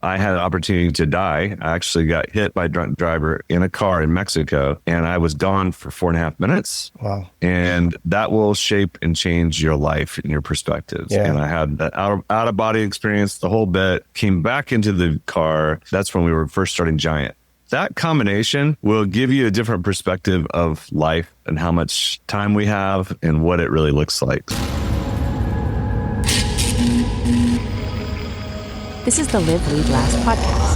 I had an opportunity to die. I actually got hit by a drunk driver in a car in Mexico, and I was gone for 4.5 minutes. Wow. And that will shape and change your life and your perspectives. Yeah. And I had that out of body experience, the whole bit, came back into the car. That's when we were first starting Giant. That combination will give you a different perspective of life and how much time we have and what it really looks like. This is the Live, Lead, Last podcast.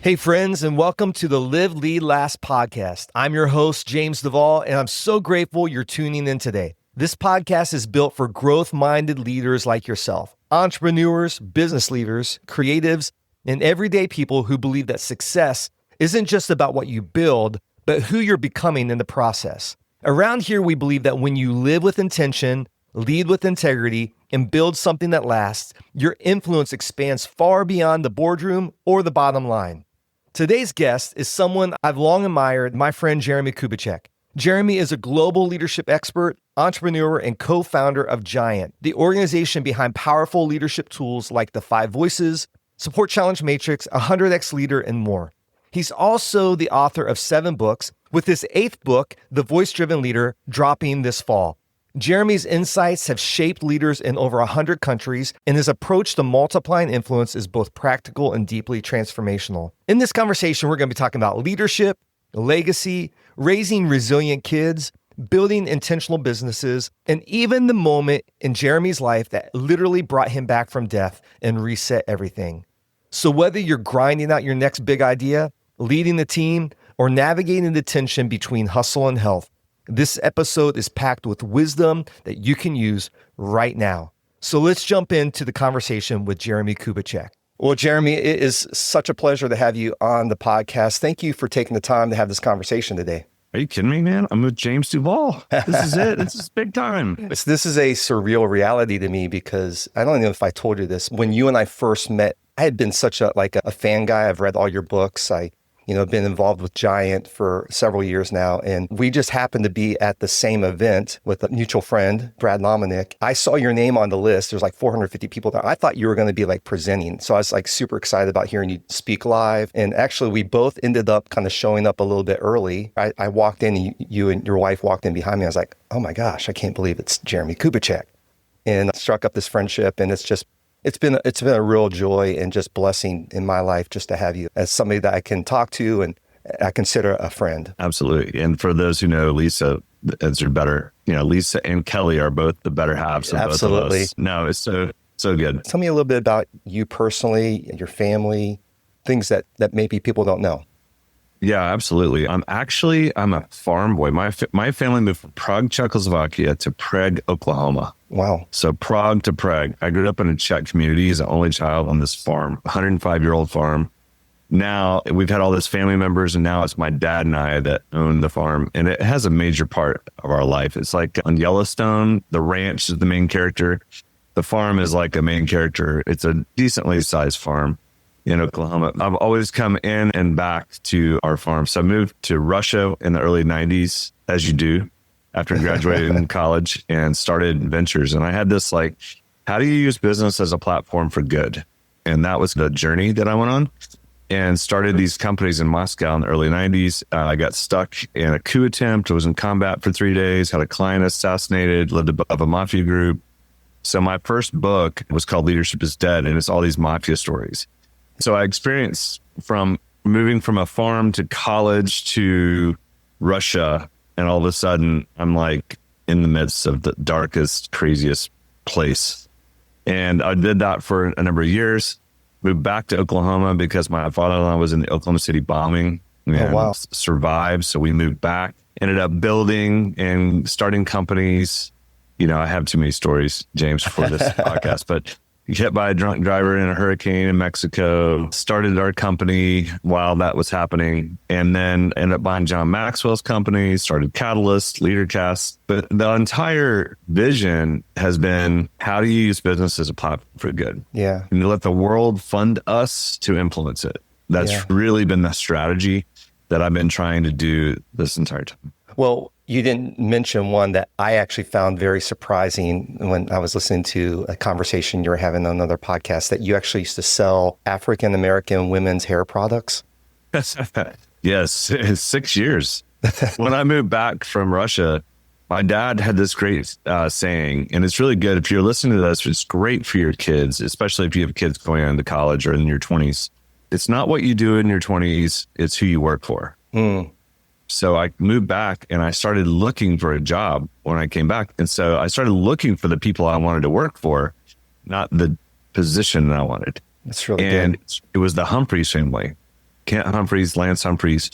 Hey friends, and welcome to the Live, Lead, Last podcast. I'm your host, James Duvall, and I'm so grateful you're tuning in today. This podcast is built for growth-minded leaders like yourself, entrepreneurs, business leaders, creatives, and everyday people who believe that success isn't just about what you build, but who you're becoming in the process. Around here, we believe that when you live with intention, lead with integrity, and build something that lasts, your influence expands far beyond the boardroom or the bottom line. Today's guest is someone I've long admired, my friend Jeremie Kubicek. Jeremie is a global leadership expert, entrepreneur, and co-founder of Giant, the organization behind powerful leadership tools like the 5 Voices, Support Challenge Matrix, 100X Leader, and more. He's also the author of 7 books, with his 8th book, The Voice-Driven Leader, dropping this fall. Jeremie's insights have shaped leaders in over 100 countries, and his approach to multiplying influence is both practical and deeply transformational. In this conversation, we're going to be talking about leadership, legacy, raising resilient kids, building intentional businesses, and even the moment in Jeremie's life that literally brought him back from death and reset everything. So whether you're grinding out your next big idea, leading the team, or navigating the tension between hustle and health, this episode is packed with wisdom that you can use right now. So let's jump into the conversation with Jeremie Kubicek. Well, Jeremie, it is such a pleasure to have you on the podcast. Thank you for taking the time to have this conversation today. Are you kidding me, man? I'm with James Duvall. This is it. This is big time. This is a surreal reality to me because I don't know if I told you this. When you and I first met, I had been such a fan guy. I've read all your books. Been involved with Giant for several years now. And we just happened to be at the same event with a mutual friend, Brad Lomenick. I saw your name on the list. There's like 450 people there. I thought you were going to be presenting. So I was super excited about hearing you speak live. And actually, we both ended up kind of showing up a little bit early. I walked in, and you and your wife walked in behind me. I was like, oh my gosh, I can't believe it's Jeremie Kubicek. And I struck up this friendship, and it's been a real joy and just blessing in my life just to have you as somebody that I can talk to and I consider a friend. Absolutely. And for those who know Lisa, as your better, Lisa and Kelly are both the better halves of both of us. No, it's so good. Tell me a little bit about you personally and your family, things that maybe people don't know. Yeah, absolutely. I'm a farm boy. My family moved from Prague, Czechoslovakia to Prague, Oklahoma. Wow. So Prague to Prague. I grew up in a Czech community as an only child on this farm, 105-year-old farm. Now we've had all those family members, and now it's my dad and I that own the farm. And it has a major part of our life. It's like on Yellowstone, the ranch is the main character. The farm is like a main character. It's a decently sized farm in Oklahoma. I've always come in and back to our farm. So I moved to Russia in the early 90s, as you do, after graduating in college, and started ventures. And I had this how do you use business as a platform for good? And that was the journey that I went on, and started these companies in Moscow in the early 90s. I got stuck in a coup attempt. I was in combat for 3 days, had a client assassinated, lived above a mafia group. So my first book was called Leadership is Dead, and it's all these mafia stories. So I experienced from moving from a farm to college to Russia, and all of a sudden I'm in the midst of the darkest, craziest place. And I did that for a number of years, moved back to Oklahoma because my father-in-law was in the Oklahoma City bombing and survived. So we moved back, ended up building and starting companies. I have too many stories, James, for this podcast, but hit by a drunk driver in a hurricane in Mexico, started our company while that was happening, and then ended up buying John Maxwell's company, started Catalyst, LeaderCast. But the entire vision has been, how do you use business as a platform for good? Yeah. And you let the world fund us to influence it. That's really been the strategy that I've been trying to do this entire time. Well, You didn't mention one that I actually found very surprising when I was listening to a conversation you were having on another podcast, that you actually used to sell African-American women's hair products. Yes, it's 6 years. When I moved back from Russia, my dad had this great saying, and it's really good. If you're listening to this, it's great for your kids, especially if you have kids going on to college or in your 20s. It's not what you do in your 20s, it's who you work for. So I moved back and I started looking for a job when I came back. And so I started looking for the people I wanted to work for, not the position that I wanted. That's really and good. It was the Humphreys family, Kent Humphreys, Lance Humphreys.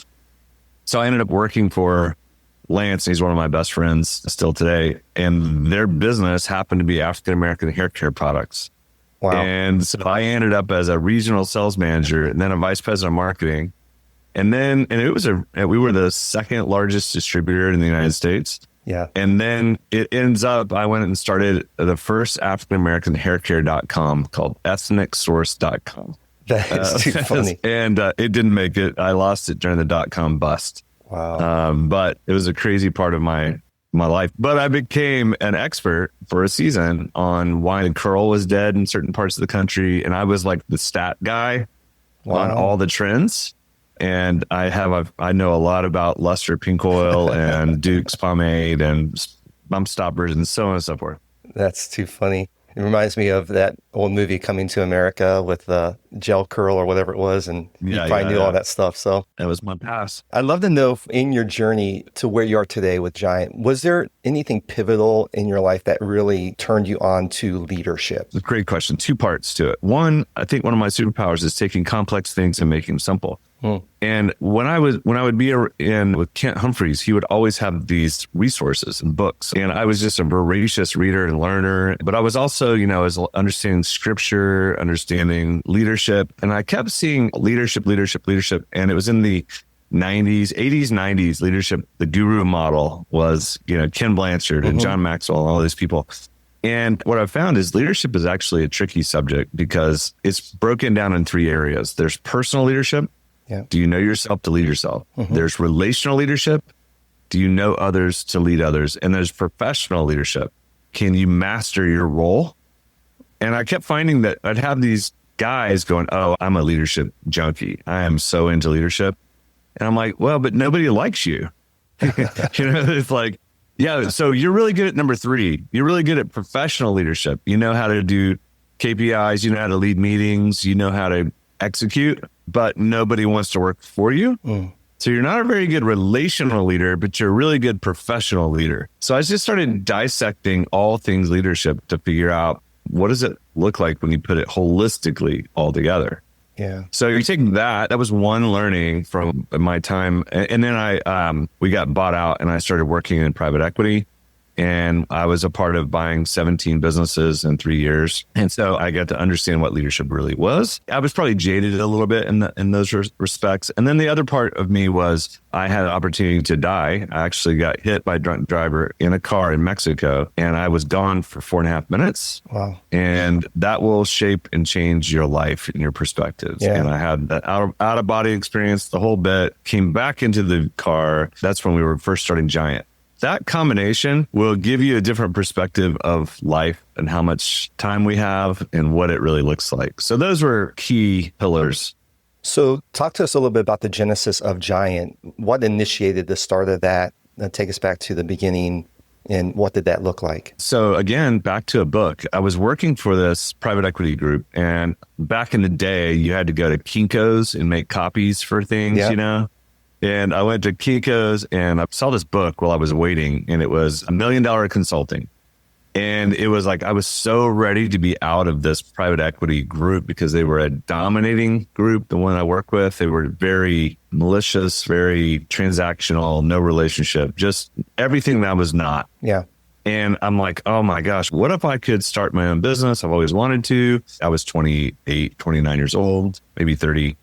So I ended up working for Lance. He's one of my best friends still today. And their business happened to be African-American hair care products. Wow. And so I ended up as a regional sales manager and then a vice president of marketing. And we were the second largest distributor in the United States. Yeah. And then it ends up, I went and started the first African-American haircare.com called ethnicsource.com. That is too funny. And it didn't make it. I lost it during the .com bust. Wow. But it was a crazy part of my life. But I became an expert for a season on why the curl was dead in certain parts of the country. And I was like the stat guy on all the trends. And I know a lot about Luster Pink Oil and Duke's Pomade and bump stoppers and so on and so forth. That's too funny. It reminds me of that old movie Coming to America with the gel curl or whatever it was. And you probably knew all that stuff. So that was my past. I'd love to know, in your journey to where you are today with Giant, was there anything pivotal in your life that really turned you on to leadership? It's a great question. Two parts to it. One, I think one of my superpowers is taking complex things and making them simple. And when I would be in with Kent Humphreys, he would always have these resources and books. And I was just a voracious reader and learner, but I was also, as understanding scripture, understanding leadership. And I kept seeing leadership. And it was in the 80s, leadership. The guru model was, Ken Blanchard and John Maxwell and all these people. And what I've found is leadership is actually a tricky subject because it's broken down in three areas. There's personal leadership. Yeah. Do you know yourself to lead yourself? There's relational leadership. Do you know others to lead others? And there's professional leadership. Can you master your role? And I kept finding that I'd have these guys going, oh, I'm a leadership junkie. I am so into leadership. And I'm like, well, but nobody likes you. It's like, yeah, so you're really good at number three. You're really good at professional leadership. You know how to do KPIs. You know how to lead meetings. You know how to execute, but nobody wants to work for you. So you're not a very good relational leader, but you're a really good professional leader. So I just started dissecting all things leadership to figure out, what does it look like when you put it holistically all together? Yeah. So you take that was one learning from my time. And then we got bought out and I started working in private equity. And I was a part of buying 17 businesses in 3 years. And so I got to understand what leadership really was. I was probably jaded a little bit in those respects. And then the other part of me was I had an opportunity to die. I actually got hit by a drunk driver in a car in Mexico, and I was gone for 4.5 minutes. Wow. And that will shape and change your life and your perspectives. Yeah. And I had that out of body experience, the whole bit, came back into the car. That's when we were first starting Giant. That combination will give you a different perspective of life and how much time we have and what it really looks like. So those were key pillars. So talk to us a little bit about the genesis of Giant. What initiated the start of that? Take us back to the beginning, and what did that look like? So again, back to a book. I was working for this private equity group, and back in the day, you had to go to Kinko's and make copies for things, And I went to Kinko's and I saw this book while I was waiting, and it was $1 Million Consulting. And it was like, I was so ready to be out of this private equity group because they were a dominating group. The one I work with, they were very malicious, very transactional, no relationship, just everything that I was not. Yeah. And I'm like, oh my gosh, what if I could start my own business? I've always wanted to. I was 28, 29 years old, maybe 30.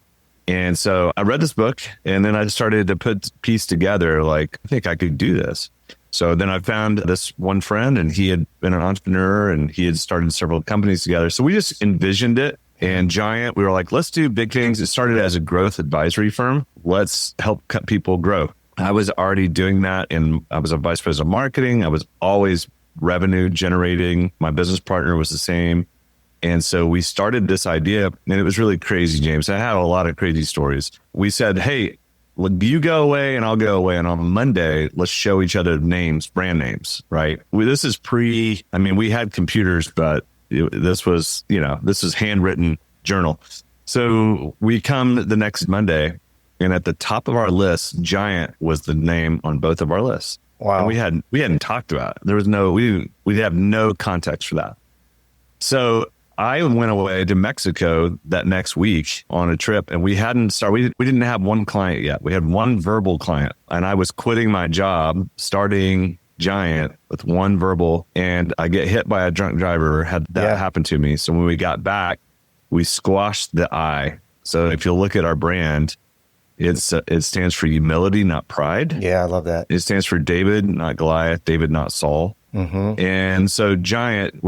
And so I read this book, and then I started to piece together, like, I think I could do this. So then I found this one friend, and he had been an entrepreneur, and he had started several companies together. So we just envisioned it. And Giant, we were like, let's do big things. It started as a growth advisory firm. Let's help people grow I was already doing that, and I was a vice president of marketing. I was always revenue generating. My business partner was the same. And so we started this idea, and it was really crazy, James. I had a lot of crazy stories. We said, hey, look, you go away and I'll go away. And on Monday, let's show each other names, brand names, right? This is we had computers, but this was handwritten journal. So we come the next Monday, and at the top of our list, Giant was the name on both of our lists. Wow. And we hadn't talked about it. There was we have no context for that. So I went away to Mexico that next week on a trip, and we didn't have one client yet. We had one verbal client, and I was quitting my job, starting Giant with one verbal, and I get hit by a drunk driver. Had that happen to me. So when we got back, we squashed the I. So if you look at our brand, it stands for humility, not pride. Yeah, I love that. It stands for David, not Goliath, David, not Saul. Mm-hmm. And so Giant,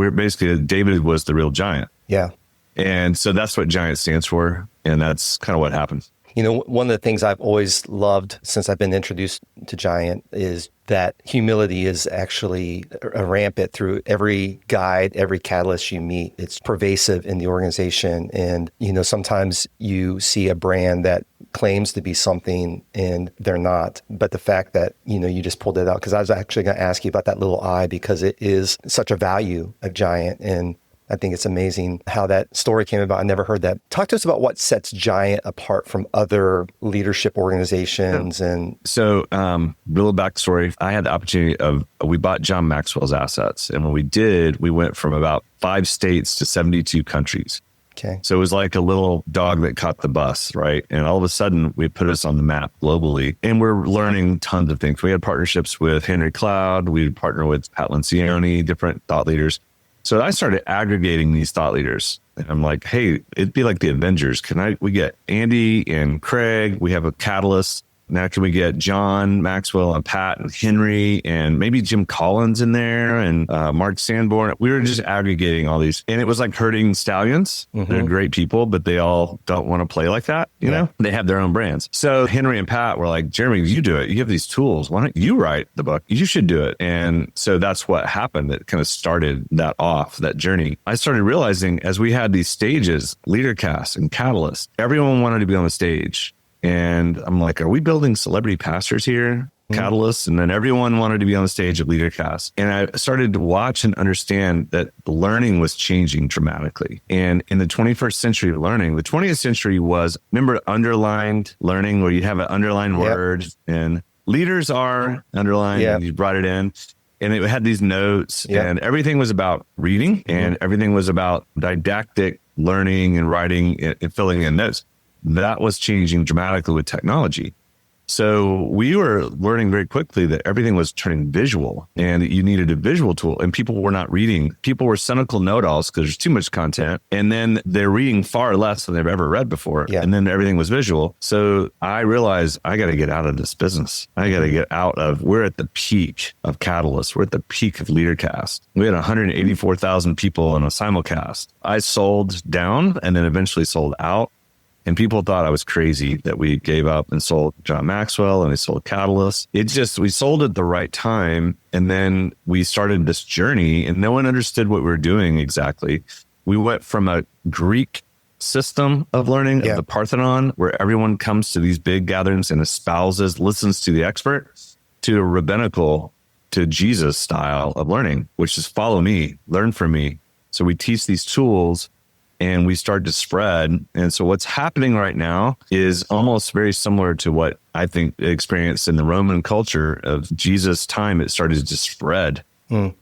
David was the real giant. Yeah. And so that's what Giant stands for. And that's kind of what happened. You know, one of the things I've always loved since I've been introduced to Giant is that humility is actually rampant through every guide, every catalyst you meet. It's pervasive in the organization. And, sometimes you see a brand that claims to be something and they're not. But the fact that, you just pulled it out, because I was actually going to ask you about that little I, because it is such a value of Giant. And I think it's amazing how that story came about. I never heard that. Talk to us about what sets Giant apart from other leadership organizations. And so, little backstory. I had the opportunity we bought John Maxwell's assets. And when we did, we went from about 5 states to 72 countries. Okay. So it was like a little dog that caught the bus, right? And all of a sudden, we put us on the map globally, and we're learning tons of things. We had partnerships with Henry Cloud. We partnered with Pat Lencioni, different thought leaders. So I started aggregating these thought leaders. And I'm like, hey, it'd be like the Avengers. We get Andy and Craig. We have a catalyst. Now can we get John Maxwell and Pat and Henry and maybe Jim Collins in there and Mark Sanborn? We were just aggregating all these. And it was like herding stallions. Mm-hmm. They're great people, but they all don't want to play like that. You know, they have their own brands. So Henry and Pat were like, Jeremie, you do it. You have these tools. Why don't you write the book? You should do it. And so that's what happened. That kind of started that off, that journey. I started realizing as we had these stages, LeaderCast and Catalyst, everyone wanted to be on the stage. And I'm like, are we building celebrity pastors here? Catalyst. And then everyone wanted to be on the stage of LeaderCast. And I started to watch and understand that the learning was changing dramatically. And in the 21st century learning, the 20th century was, remember underlined learning where you have an underlined word and leaders are underlined and you brought it in. And it had these notes and everything was about reading and everything was about didactic learning and writing and filling in notes. That was changing dramatically with technology. So we were learning very quickly that everything was turning visual and that you needed a visual tool, and people were not reading. People were cynical know-it-alls because there's too much content, and then they're reading far less than they've ever read before. And then everything was visual. So I realized I got to get out of this business. I got to get out of, we're at the peak of Catalyst. We're at the peak of LeaderCast. We had 184,000 people in a simulcast. I sold down and then eventually sold out. And people thought I was crazy that we gave up and sold John Maxwell and we sold Catalyst. We sold at the right time. And then we started this journey and no one understood what we were doing exactly. We went from a Greek system of learning of the Parthenon, where everyone comes to these big gatherings and espouses, listens to the expert, to a rabbinical, to Jesus style of learning, which is follow me, learn from me. So we teach these tools and we start to spread. And so what's happening right now is almost very similar to what I think experienced in the Roman culture of Jesus' time. It started to spread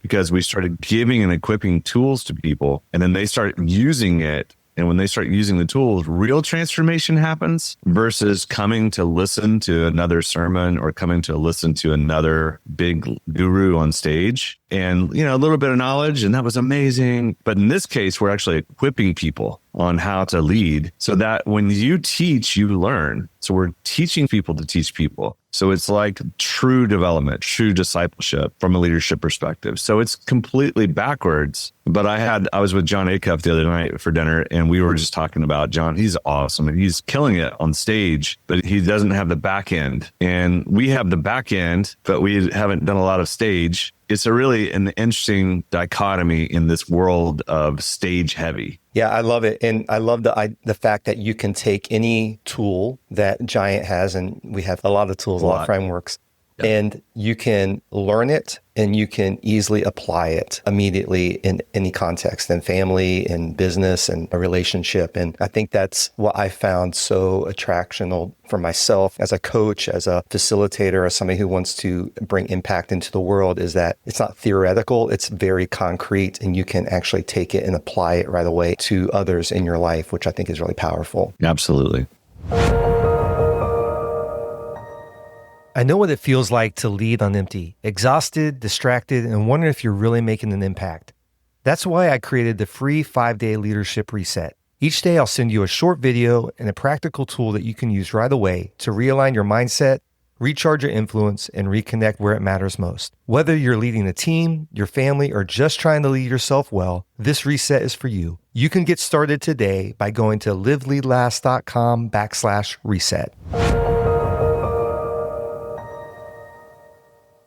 because we started giving and equipping tools to people, and then they start using it. And when they start using the tools, real transformation happens versus coming to listen to another sermon or coming to listen to another big guru on stage and, a little bit of knowledge. And that was amazing. But in this case, we're actually equipping people on how to lead so that when you teach, you learn. So we're teaching people to teach people. So it's like true development, true discipleship from a leadership perspective. So it's completely backwards. But I was with John Acuff the other night for dinner, and we were just talking about John. He's awesome and he's killing it on stage, but he doesn't have the back end. And we have the back end, but we haven't done a lot of stage. It's an interesting dichotomy in this world of stage heavy. Yeah, I love it. And I love the fact that you can take any tool that Giant has, and we have a lot of tools, a lot of frameworks, and you can learn it and you can easily apply it immediately in any context, in family, in business, and a relationship. And I think that's what I found so attractional for myself as a coach, as a facilitator, as somebody who wants to bring impact into the world, is that it's not theoretical, it's very concrete, and you can actually take it and apply it right away to others in your life, which I think is really powerful. Absolutely. I know what it feels like to lead on empty, exhausted, distracted, and wondering if you're really making an impact. That's why I created the free 5-day leadership reset. Each day, I'll send you a short video and a practical tool that you can use right away to realign your mindset, recharge your influence, and reconnect where it matters most. Whether you're leading a team, your family, or just trying to lead yourself well, this reset is for you. You can get started today by going to liveleadlast.com/reset.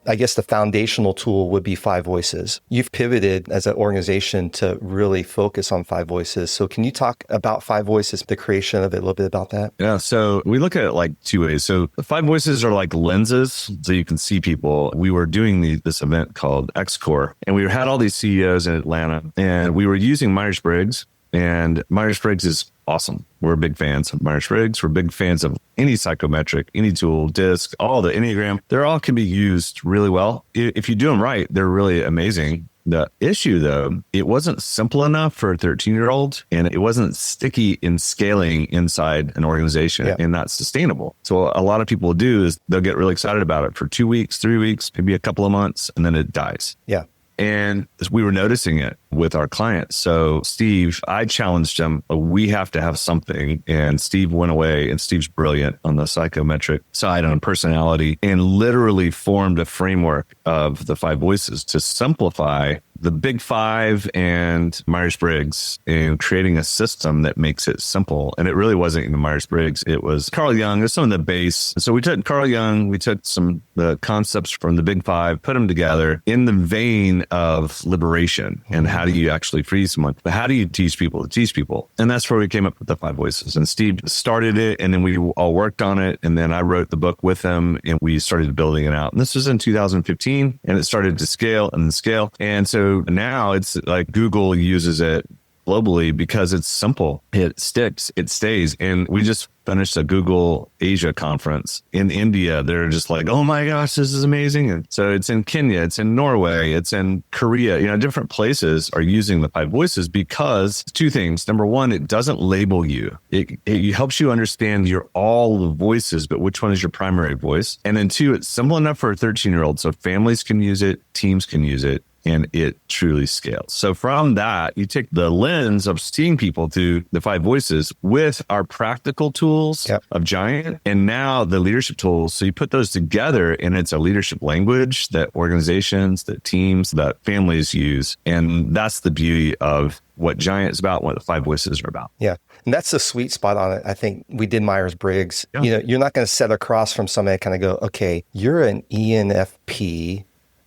I guess the foundational tool would be 5 voices. You've pivoted as an organization to really focus on 5 voices. So can you talk about 5 voices, the creation of it, a little bit about that? Yeah. So we look at it like 2 ways. So the 5 voices are like lenses, so you can see people. We were doing this event called XCore, and we had all these CEOs in Atlanta, and we were using Myers-Briggs, and Myers-Briggs is awesome. We're big fans of Myers-Briggs. We're big fans of any psychometric, any tool, DISC, all the Enneagram. They're all can be used really well. If you do them right, they're really amazing. The issue, though, it wasn't simple enough for a 13-year-old, and it wasn't sticky in scaling inside an organization and not sustainable. So a lot of people do is they'll get really excited about it for 2 weeks, 3 weeks, maybe a couple of months, and then it dies. Yeah. And we were noticing it with our clients. So Steve, I challenged him, we have to have something. And Steve went away, and Steve's brilliant on the psychometric side on personality, and literally formed a framework of the 5 voices to simplify the big 5 and Myers-Briggs, and creating a system that makes it simple. And it really wasn't even Myers-Briggs. It was Carl Jung. There's some of the base. So we took Carl Jung, we took the concepts from the big 5, put them together in the vein of liberation. And how do you actually free someone? But how do you teach people to teach people? And that's where we came up with the 5 voices. And Steve started it, and then we all worked on it. And then I wrote the book with him, and we started building it out. And this was in 2015, and it started to scale and scale. And so now it's like Google uses it globally because it's simple. It sticks, it stays. And we just finished a Google Asia conference in India. They're just like, oh my gosh, this is amazing. And so it's in Kenya, it's in Norway, it's in Korea, different places are using the 5 voices because 2 things. Number 1, it doesn't label you. It helps you understand all the voices, but which one is your primary voice? And then 2, it's simple enough for a 13-year-old. So families can use it, teams can use it, and it truly scales. So from that, you take the lens of seeing people through the 5 voices with our practical tools of Giant, and now the leadership tools. So you put those together, and it's a leadership language that organizations, that teams, that families use. And that's the beauty of what Giant is about, what the 5 voices are about. Yeah. And that's the sweet spot on it. I think we did Myers-Briggs. Yeah. You're not going to sit across from somebody and kind of go, okay, you're an ENFP,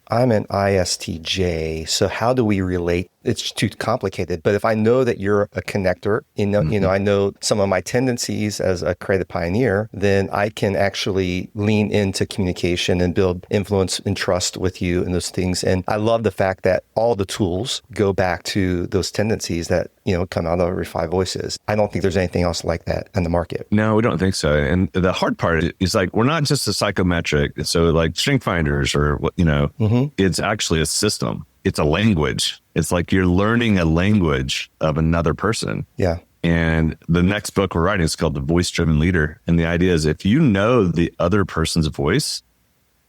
I'm an ISTJ. So how do we relate? It's too complicated. But if I know that you're a connector, I know some of my tendencies as a creative pioneer, then I can actually lean into communication and build influence and trust with you and those things. And I love the fact that all the tools go back to those tendencies that, come out of every 5 voices. I don't think there's anything else like that in the market. No, we don't think so. And the hard part is like, we're not just a psychometric. So like strength finders or what, it's actually a system. It's a language. It's like you're learning a language of another person. Yeah. And the next book we're writing is called The Voice-Driven Leader. And the idea is if you know the other person's voice,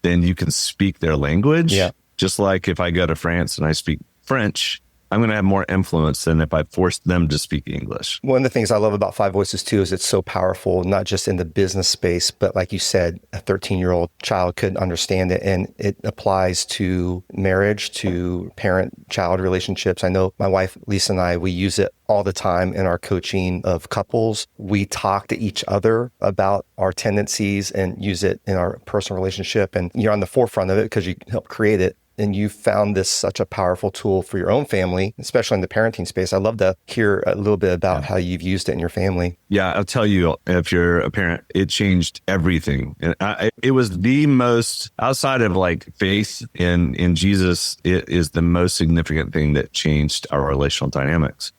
then you can speak their language. Yeah. Just like if I go to France and I speak French, I'm going to have more influence than if I forced them to speak English. One of the things I love about Five Voices too is it's so powerful, not just in the business space, but like you said, a 13-year-old child could understand it, and it applies to marriage, to parent-child relationships. I know my wife, Lisa, and I, we use it all the time in our coaching of couples. We talk to each other about our tendencies and use it in our personal relationship. And you're on the forefront of it because you helped create it. And you found this such a powerful tool for your own family, especially in the parenting space. I'd love to hear a little bit about how you've used it in your family. Yeah, I'll tell you, if you're a parent, it changed everything. And it was the most, outside of like faith in Jesus, it is the most significant thing that changed our relational dynamics.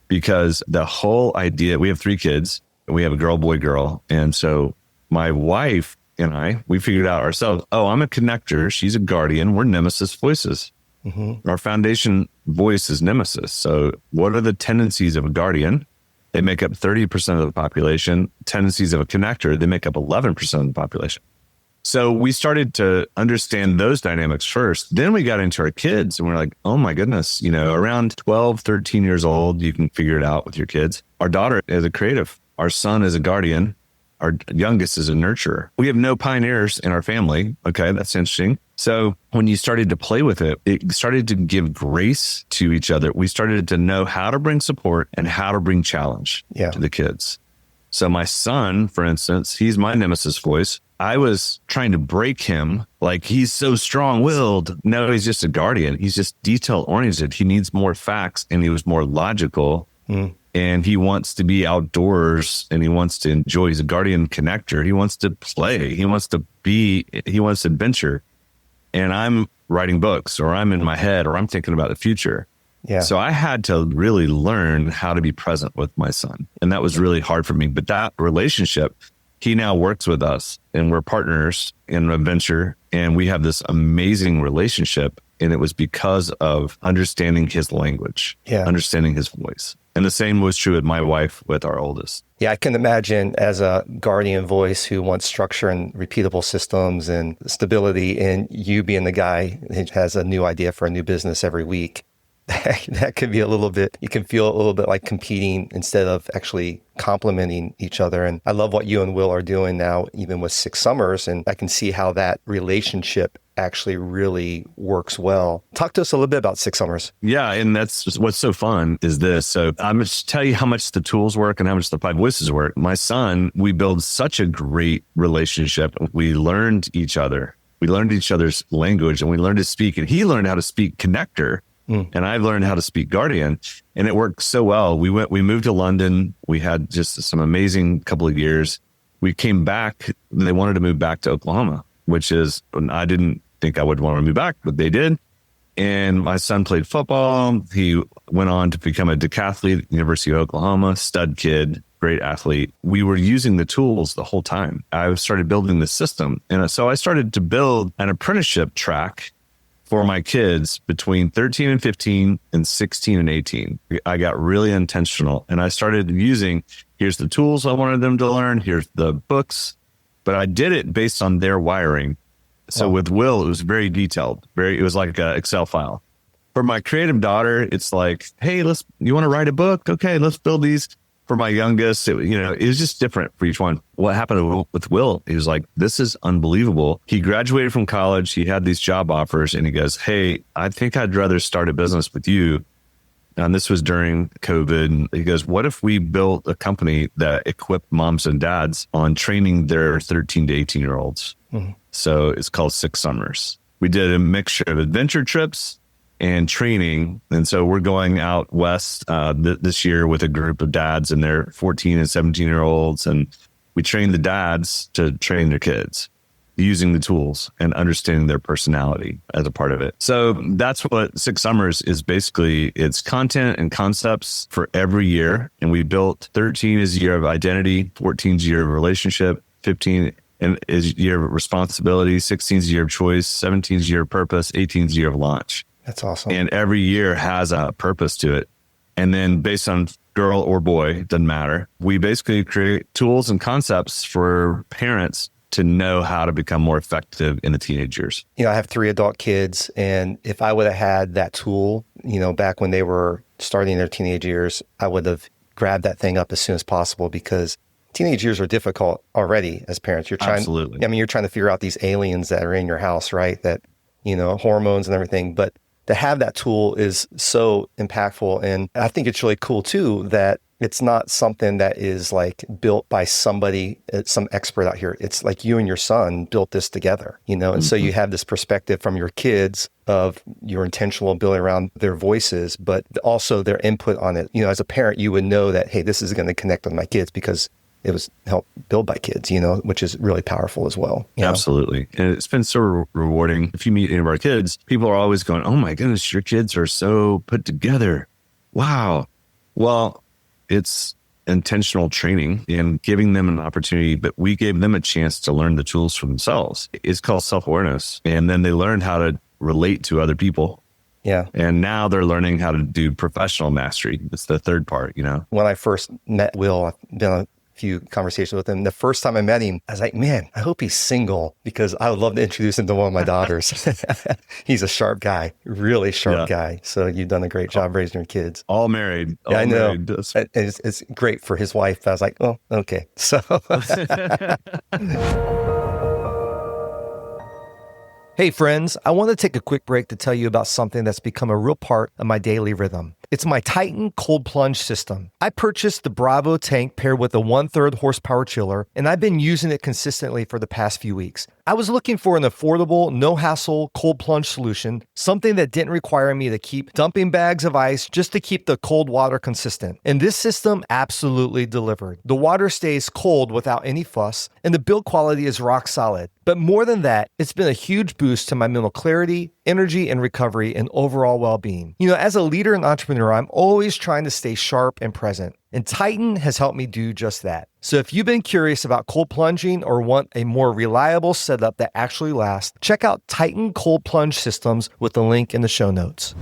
Because the whole idea, we have 3 kids, and we have a girl, boy, girl. And so my wife and we figured out ourselves, I'm a connector. She's a guardian. We're nemesis voices. Our foundation voice is nemesis. So what are the tendencies of a guardian? They make up 30% of the population. Tendencies of a connector, they make up 11% of the population. So we started to understand those dynamics first. Then we got into our kids and we're like, oh my goodness, around 12, 13 years old, you can figure it out with your kids. Our daughter is a creative. Our son is a guardian. Our youngest is a nurturer. We have no pioneers in our family. Okay, that's interesting. So when you started to play with it, it started to give grace to each other. We started to know how to bring support and how to bring challenge to the kids. So my son, for instance, he's my nemesis voice. I was trying to break him like he's so strong-willed. No, he's just a guardian. He's just detail-oriented. He needs more facts and he was more logical. And he wants to be outdoors and he wants to enjoy. He's a guardian connector. He wants to play. He wants adventure. And I'm writing books, or I'm in my head, or I'm thinking about the future. Yeah. So I had to really learn how to be present with my son. And that was really hard for me. But that relationship, he now works with us and we're partners in a venture. And we have this amazing relationship. And it was because of understanding his language, understanding his voice. And the same was true with my wife, with our oldest. Yeah, I can imagine as a guardian voice who wants structure and repeatable systems and stability, and you being the guy who has a new idea for a new business every week, that could be a little bit, you can feel a little bit like competing instead of actually complementing each other. And I love what you and Will are doing now, even with 6 Summers. And I can see how that relationship actually really works well. Talk to us a little bit about 6 Summers. Yeah, and that's just what's so fun is this. So I'm going to tell you how much the tools work and how much the 5 voices work. My son, we build such a great relationship. We learned each other. We learned each other's language and we learned to speak. And he learned how to speak connector. And I learned how to speak guardian, and it worked so well. We moved to London. We had just some amazing couple of years. We came back. They wanted to move back to Oklahoma, which is, I didn't think I would want to move back, but they did. And my son played football. He went on to become a decathlete at the University of Oklahoma, stud kid, great athlete. We were using the tools the whole time. I started building the system. And so I started to build an apprenticeship track for my kids between 13 and 15 and 16 and 18. I got really intentional and I started using, here's the tools I wanted them to learn, here's the books, but I did it based on their wiring. So with Will, it was very detailed. It was like an Excel file. For my creative daughter, it's like, hey, you want to write a book? Okay, let's build these. For my youngest, it was just different for each one. What happened with Will, he was like, this is unbelievable. He graduated from college. He had these job offers and he goes, hey, I think I'd rather start a business with you. And this was during COVID. And he goes, what if we built a company that equipped moms and dads on training their 13 to 18-year-olds? So it's called 6 Summers. We did a mixture of adventure trips and training. And so we're going out west this year with a group of dads and their 14 and 17-year-olds. And we train the dads to train their kids using the tools and understanding their personality as a part of it. So that's what 6 Summers is basically. It's content and concepts for every year. And we built 13 is a year of identity, 14 is a year of relationship, 15 is a year of responsibility, 16 is a year of choice, 17 is a year of purpose, 18 is a year of launch. That's awesome. And every year has a purpose to it. And then based on girl or boy, doesn't matter. We basically create tools and concepts for parents to know how to become more effective in the teenage years. I have 3 adult kids, and if I would have had that tool back when they were starting their teenage years, I would have grabbed that thing up as soon as possible because teenage years are difficult already as parents. Absolutely. You're trying to figure out these aliens that are in your house, right? That, hormones and everything. But to have that tool is so impactful. And I think it's really cool too, that it's not something that is like built by somebody, some expert out here. It's like you and your son built this together, and so you have this perspective from your kids of your intentional ability around their voices, but also their input on it. As a parent, you would know that, hey, this is going to connect with my kids because it was helped build by kids, which is really powerful as well. Absolutely. And it's been so rewarding. If you meet any of our kids, people are always going, oh my goodness, your kids are so put together. Wow. Well, it's intentional training and giving them an opportunity, but we gave them a chance to learn the tools for themselves. It's called self-awareness. And then they learned how to relate to other people. Yeah. And now they're learning how to do professional mastery. It's the third part, When I first met Will, I've been on a few conversations with him. The first time I met him, I was like, man, I hope he's single because I would love to introduce him to one of my daughters. He's a sharp guy, really sharp guy. So you've done a great job raising your kids. All married. I know. It's great for his wife. I was like, oh, okay. So hey friends, I want to take a quick break to tell you about something that's become a real part of my daily rhythm. It's my Titan cold plunge system. I purchased the Bravo tank paired with a 1/3 horsepower chiller, and I've been using it consistently for the past few weeks. I was looking for an affordable, no-hassle cold plunge solution, something that didn't require me to keep dumping bags of ice just to keep the cold water consistent. And this system absolutely delivered. The water stays cold without any fuss, and the build quality is rock solid. But more than that, it's been a huge boost to my mental clarity, energy, and recovery, and overall well-being. As a leader and entrepreneur, I'm always trying to stay sharp and present. And Titan has helped me do just that. So if you've been curious about cold plunging or want a more reliable setup that actually lasts, check out Titan Cold Plunge Systems with the link in the show notes.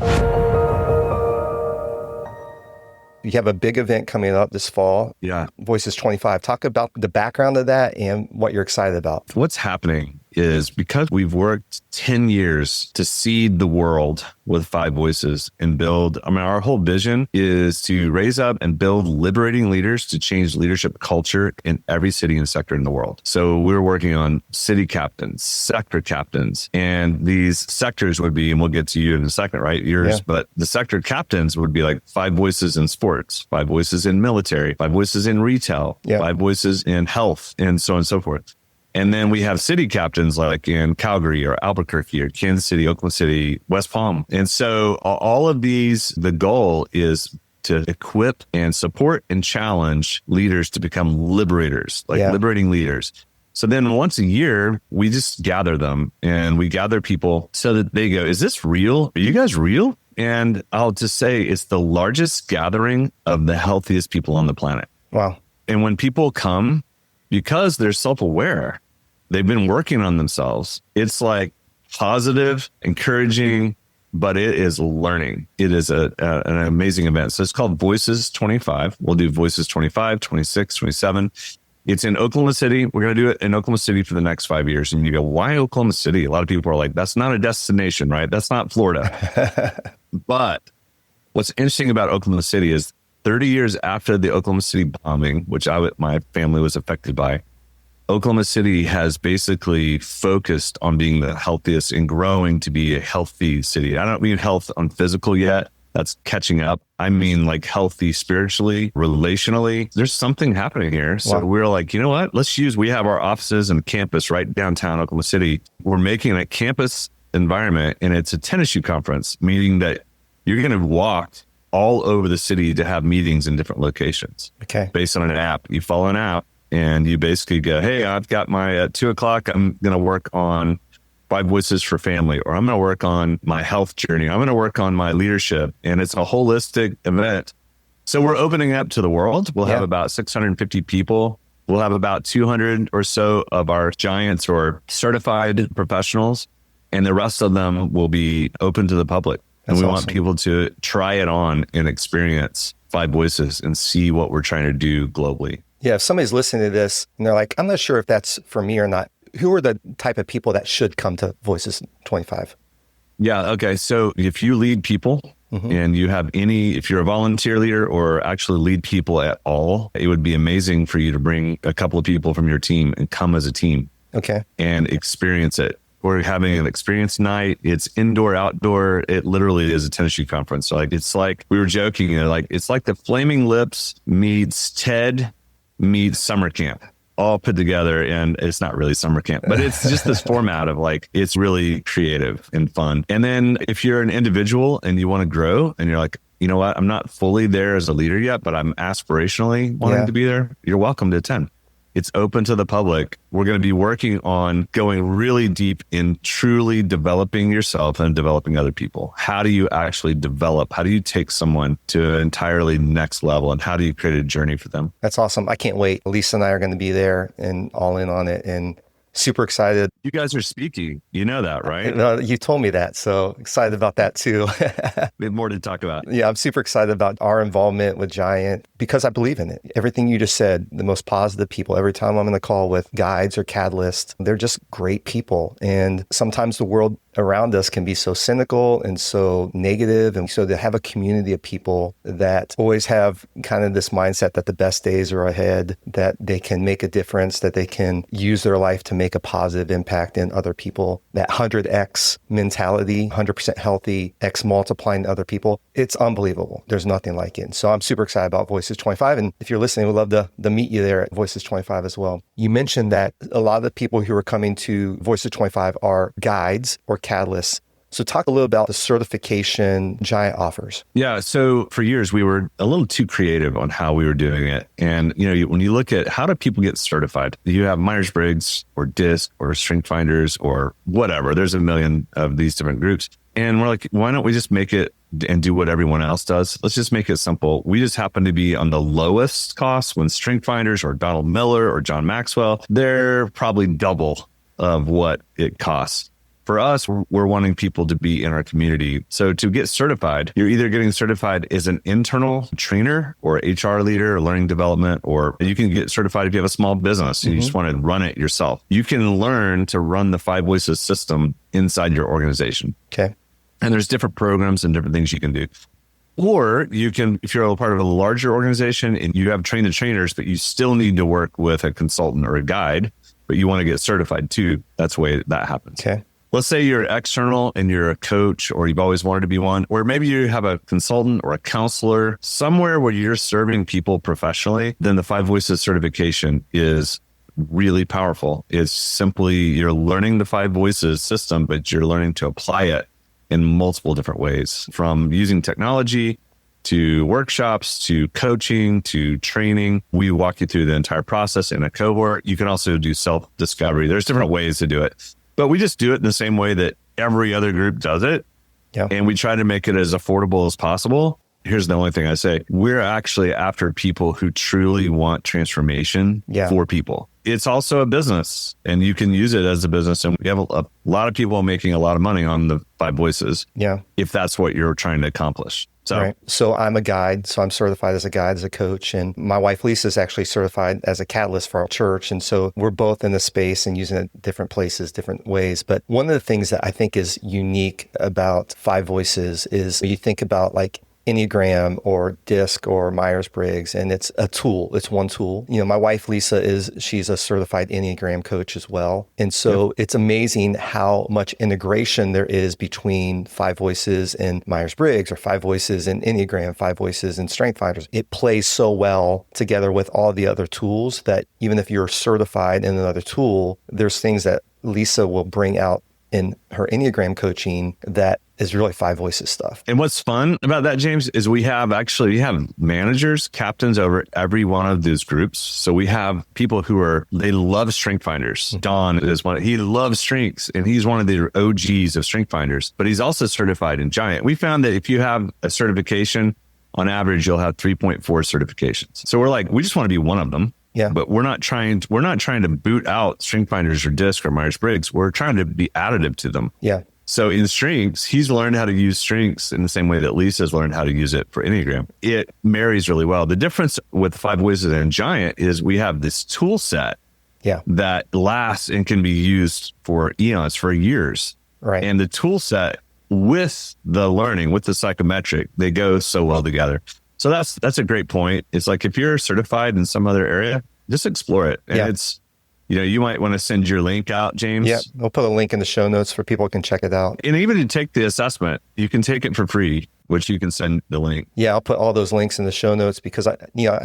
You have a big event coming up this fall. Yeah. Voices 25. Talk about the background of that and what you're excited about. What's happening is because we've worked 10 years to seed the world with 5 Voices and build, our whole vision is to raise up and build liberating leaders to change leadership culture in every city and sector in the world. So we're working on city captains, sector captains, and these sectors would be, and we'll get to you in a second, right? Yours, but the sector captains would be like 5 Voices in sports, 5 Voices in military, 5 Voices in retail, 5 Voices in health, and so on and so forth. And then we have city captains like in Calgary or Albuquerque or Kansas City, Oklahoma City, West Palm. And so all of these, the goal is to equip and support and challenge leaders to become liberators, liberating leaders. So then once a year, we just gather them and we gather people so that they go, is this real? Are you guys real? And I'll just say it's the largest gathering of the healthiest people on the planet. Wow. And when people come, because they're self-aware, they've been working on themselves. It's like positive, encouraging, but it is learning. It is an amazing event. So it's called Voices 25. We'll do Voices 25, 26, 27. It's in Oklahoma City. We're going to do it in Oklahoma City for the next 5 years. And you go, why Oklahoma City? A lot of people are like, that's not a destination, right? That's not Florida. But what's interesting about Oklahoma City is 30 years after the Oklahoma City bombing, which my family was affected by, Oklahoma City has basically focused on being the healthiest and growing to be a healthy city. I don't mean health on physical yet. That's catching up. I mean like healthy spiritually, relationally. There's something happening here. So we're like, you know what? We have our offices and campus right downtown Oklahoma City. We're making a campus environment, and it's a tennis shoe conference, meaning that you're going to walk all over the city to have meetings in different locations. Okay. Based on an app. You follow an app and you basically go, hey, I've got my at 2:00, I'm going to work on 5 Voices for family, or I'm going to work on my health journey. I'm going to work on my leadership. And it's a holistic event. So we're opening up to the world. We'll have about 650 people. We'll have about 200 or so of our giants or certified professionals. And the rest of them will be open to the public. And we want people to try it on and experience 5 Voices and see what we're trying to do globally. Yeah, if somebody's listening to this and they're like, I'm not sure if that's for me or not, who are the type of people that should come to Voices 25? Yeah, okay. So if you lead people and you have if you're a volunteer leader or actually lead people at all, it would be amazing for you to bring a couple of people from your team and come as a team. Okay. And experience it. We're having an experience night. It's indoor, outdoor. It literally is a Tennessee conference. So it's like we were joking, it's like the Flaming Lips meets TED meets summer camp all put together. And it's not really summer camp, but it's just this format of it's really creative and fun. And then if you're an individual and you want to grow and you're like, you know what, I'm not fully there as a leader yet, but I'm aspirationally wanting to be there, you're welcome to attend. It's open to the public. We're going to be working on going really deep in truly developing yourself and developing other people. How do you actually develop? How do you take someone to an entirely next level? And how do you create a journey for them? That's awesome. I can't wait. Lisa and I are going to be there and all in on it and super excited. You guys are speaking. You know that, right? You told me that. So excited about that too. We have more to talk about. Yeah, I'm super excited about our involvement with Giant because I believe in it. Everything you just said, the most positive people, every time I'm in the call with guides or catalysts, they're just great people. And sometimes the world around us can be so cynical and so negative. And so to have a community of people that always have kind of this mindset that the best days are ahead, that they can make a difference, that they can use their life to make a positive impact in other people, that 100X mentality, 100% healthy, X multiplying other people, it's unbelievable. There's nothing like it. And so I'm super excited about Voices 25. And if you're listening, we'd love to meet you there at Voices 25 as well. You mentioned that a lot of the people who are coming to Voices 25 are guides or catalysts. So talk a little about the certification Giant offers. Yeah. So for years, we were a little too creative on how we were doing it. And, when you look at how do people get certified, you have Myers-Briggs or DISC or Strength Finders or whatever. There's a million of these different groups. And we're like, why don't we just make it and do what everyone else does? Let's just make it simple. We just happen to be on the lowest cost when Strength Finders or Donald Miller or John Maxwell, they're probably double of what it costs. For us, we're wanting people to be in our community. So to get certified, you're either getting certified as an internal trainer or HR leader or learning development, or you can get certified if you have a small business and you just want to run it yourself. You can learn to run the Five Voices system inside your organization. Okay. And there's different programs and different things you can do. Or you can, if you're a part of a larger organization and you have trained the trainers, but you still need to work with a consultant or a guide, but you want to get certified too, that's the way that happens. Okay. Let's say you're external and you're a coach, or you've always wanted to be one, or maybe you have a consultant or a counselor somewhere where you're serving people professionally, then the Five Voices certification is really powerful. It's simply you're learning the Five Voices system, but you're learning to apply it in multiple different ways, from using technology to workshops, to coaching, to training. We walk you through the entire process in a cohort. You can also do self-discovery. There's different ways to do it. But we just do it in the same way that every other group does it. Yeah. And we try to make it as affordable as possible. Here's the only thing I say. We're actually after people who truly want transformation for people. It's also a business, and you can use it as a business. And we have a lot of people making a lot of money on the Five Voices. Yeah. If that's what you're trying to accomplish. So I'm a guide. So I'm certified as a guide, as a coach. And my wife, Lisa, is actually certified as a catalyst for our church. And so we're both in the space and using it different places, different ways. But one of the things that I think is unique about Five Voices is you think about like Enneagram or DISC or Myers-Briggs, and it's a tool. It's one tool. My wife, Lisa, she's a certified Enneagram coach as well. And so it's amazing how much integration there is between Five Voices and Myers-Briggs, or Five Voices and Enneagram, Five Voices and Strength Finders. It plays so well together with all the other tools that even if you're certified in another tool, there's things that Lisa will bring out in her Enneagram coaching that is really Five Voices stuff. And what's fun about that, James, is we have managers, captains over every one of these groups. So we have people they love Strength Finders. Don is one, he loves strengths, and he's one of the OGs of Strength Finders, but he's also certified in Giant. We found that if you have a certification, on average, you'll have 3.4 certifications. So we're like, we just want to be one of them. Yeah. But we're not trying to boot out Strength Finders or DISC or Myers-Briggs. We're trying to be additive to them. Yeah. So in strengths, he's learned how to use strengths in the same way that Lisa's learned how to use it for Enneagram. It marries really well. The difference with Five Voices and Giant is we have this tool set that lasts and can be used for eons, for years. Right. And the tool set with the learning, with the psychometric, they go so well together. So that's a great point. It's like, if you're certified in some other area, just explore it. And it's, you might want to send your link out, James. Yeah, I'll put a link in the show notes for people who can check it out. And even to take the assessment, you can take it for free, which you can send the link. Yeah, I'll put all those links in the show notes because I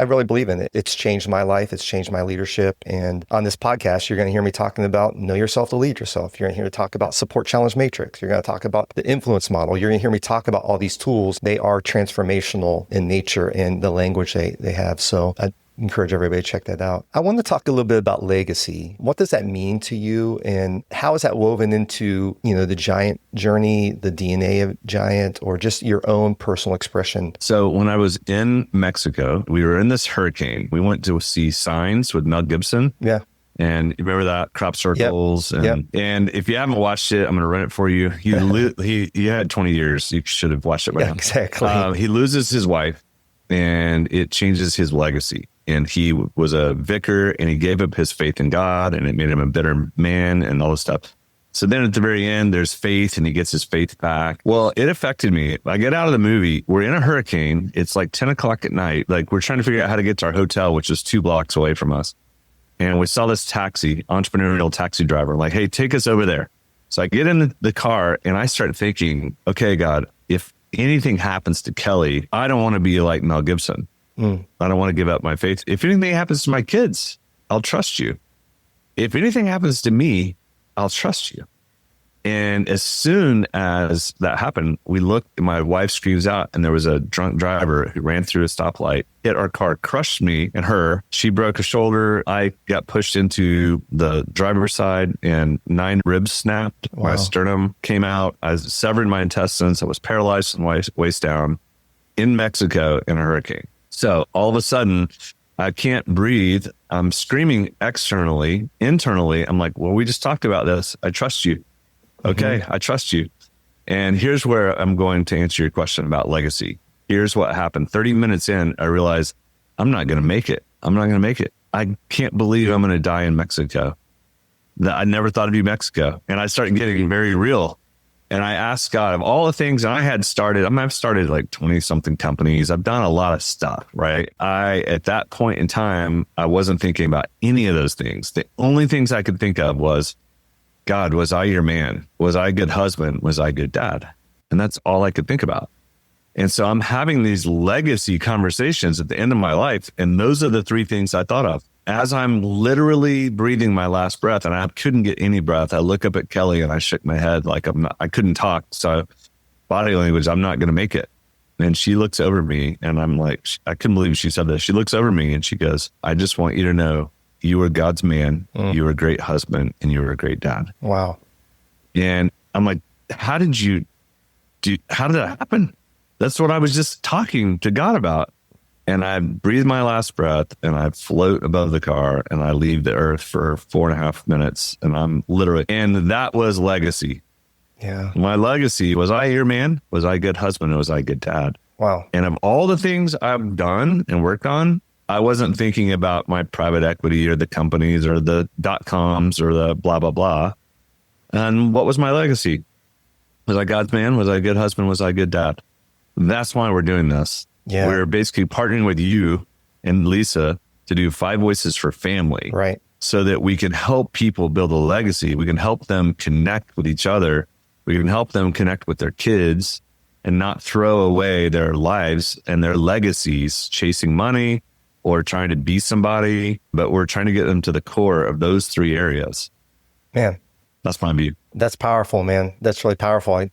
really believe in it. It's changed my life. It's changed my leadership. And on this podcast, you're going to hear me talking about know yourself to lead yourself. You're going to hear me talk about support challenge matrix. You're going to talk about the influence model. You're going to hear me talk about all these tools. They are transformational in nature and the language they have. So I encourage everybody to check that out. I want to talk a little bit about legacy. What does that mean to you? And how is that woven into, the Giant journey, the DNA of Giant, or just your own personal expression? So when I was in Mexico, we were in this hurricane. We went to see Signs with Mel Gibson. Yeah. And you remember that? Crop circles. And if you haven't watched it, I'm going to run it for you. He had 20 years. You should have watched it by now. Exactly. He loses his wife and it changes his legacy. And he was a vicar and he gave up his faith in God and it made him a better man and all this stuff. So then at the very end, there's faith and he gets his faith back. Well, it affected me. I get out of the movie. We're in a hurricane. It's like 10 o'clock at night. Like, we're trying to figure out how to get to our hotel, which is 2 blocks away from us. And we saw this entrepreneurial taxi driver, like, hey, take us over there. So I get in the car and I start thinking, okay, God, if anything happens to Kelly, I don't want to be like Mel Gibson. I don't want to give up my faith. If anything happens to my kids, I'll trust you. If anything happens to me, I'll trust you. And as soon as that happened, we looked, and my wife screams out, and there was a drunk driver who ran through a stoplight, hit our car, crushed me and her. She broke a shoulder. I got pushed into the driver's side and 9 ribs snapped. Wow. My sternum came out. I severed my intestines. I was paralyzed from waist down in Mexico in a hurricane. So all of a sudden, I can't breathe. I'm screaming externally. Internally, I'm like, well, we just talked about this. I trust you. Okay, I trust you. And here's where I'm going to answer your question about legacy. Here's what happened. 30 minutes in, I realized I'm not going to make it. I can't believe I'm going to die in Mexico. I never thought it'd be Mexico. And I started getting very real. And I asked God, of all the things I've started like 20 something companies. I've done a lot of stuff, right? At that point in time, I wasn't thinking about any of those things. The only things I could think of was, God, was I your man? Was I a good husband? Was I a good dad? And that's all I could think about. And so I'm having these legacy conversations at the end of my life. And those are the 3 things I thought of. As I'm literally breathing my last breath, and I couldn't get any breath, I look up at Kelly and I shook my head like I couldn't talk. So body language, I'm not going to make it. And she looks over me and I'm like, I couldn't believe she said this. She looks over me and she goes, I just want you to know you were God's man. You were a great husband and you were a great dad. Wow. And I'm like, how did that happen? That's what I was just talking to God about. And I breathe my last breath and I float above the car and I leave the earth for 4.5 minutes. And and that was legacy. Yeah. My legacy, was I your man? Was I a good husband? Or was I a good dad? Wow. And of all the things I've done and worked on, I wasn't thinking about my private equity or the companies or the .coms or the blah, blah, blah. And what was my legacy? Was I God's man? Was I a good husband? Was I a good dad? That's why we're doing this. Yeah. We're basically partnering with you and Lisa to do 5 Voices for Family. Right. So that we can help people build a legacy. We can help them connect with each other. We can help them connect with their kids and not throw away their lives and their legacies chasing money or trying to be somebody, but we're trying to get them to the core of those 3 areas. Man. That's my view. That's powerful, man. That's really powerful. I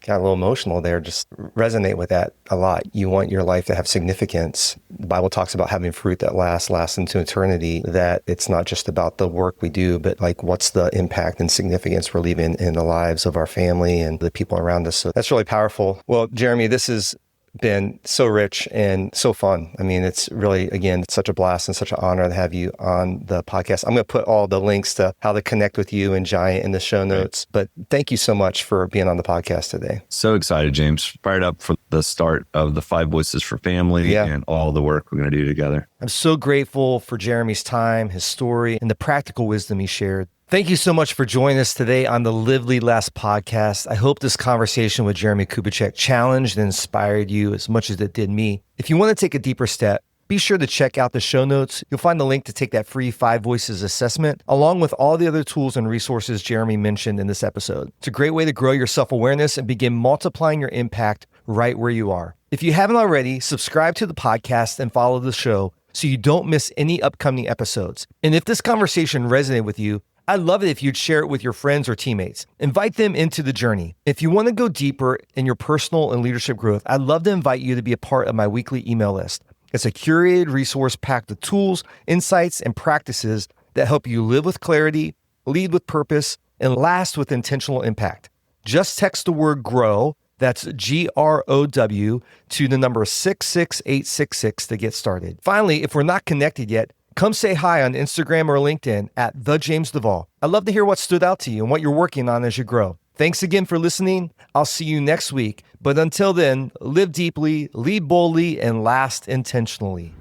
got a little emotional there. Just resonate with that a lot. You want your life to have significance. The Bible talks about having fruit that lasts into eternity, that it's not just about the work we do, but like what's the impact and significance we're leaving in the lives of our family and the people around us. So that's really powerful. Well, Jeremie, this has been so rich and so fun. I mean, it's really, again, such a blast and such an honor to have you on the podcast. I'm going to put all the links to how to connect with you and Giant in the show notes. But thank you so much for being on the podcast today. So excited, James. Fired up for the start of the 5 Voices for Family and all the work we're going to do together. I'm so grateful for Jeremie's time, his story, and the practical wisdom he shared. Thank you so much for joining us today on the Live, Lead, Last podcast. I hope this conversation with Jeremie Kubicek challenged and inspired you as much as it did me. If you want to take a deeper step, be sure to check out the show notes. You'll find the link to take that free 5 Voices assessment, along with all the other tools and resources Jeremie mentioned in this episode. It's a great way to grow your self-awareness and begin multiplying your impact right where you are. If you haven't already, subscribe to the podcast and follow the show so you don't miss any upcoming episodes. And if this conversation resonated with you, I'd love it if you'd share it with your friends or teammates. Invite them into the journey. If you want to go deeper in your personal and leadership growth, I'd love to invite you to be a part of my weekly email list. It's a curated resource packed with tools, insights, and practices that help you live with clarity, lead with purpose, and last with intentional impact. Just text the word GROW, that's GROW, to the number 66866 to get started. Finally, if we're not connected yet, come say hi on Instagram or LinkedIn at @JamesDuvall. I'd love to hear what stood out to you and what you're working on as you grow. Thanks again for listening. I'll see you next week. But until then, live deeply, lead boldly, and last intentionally.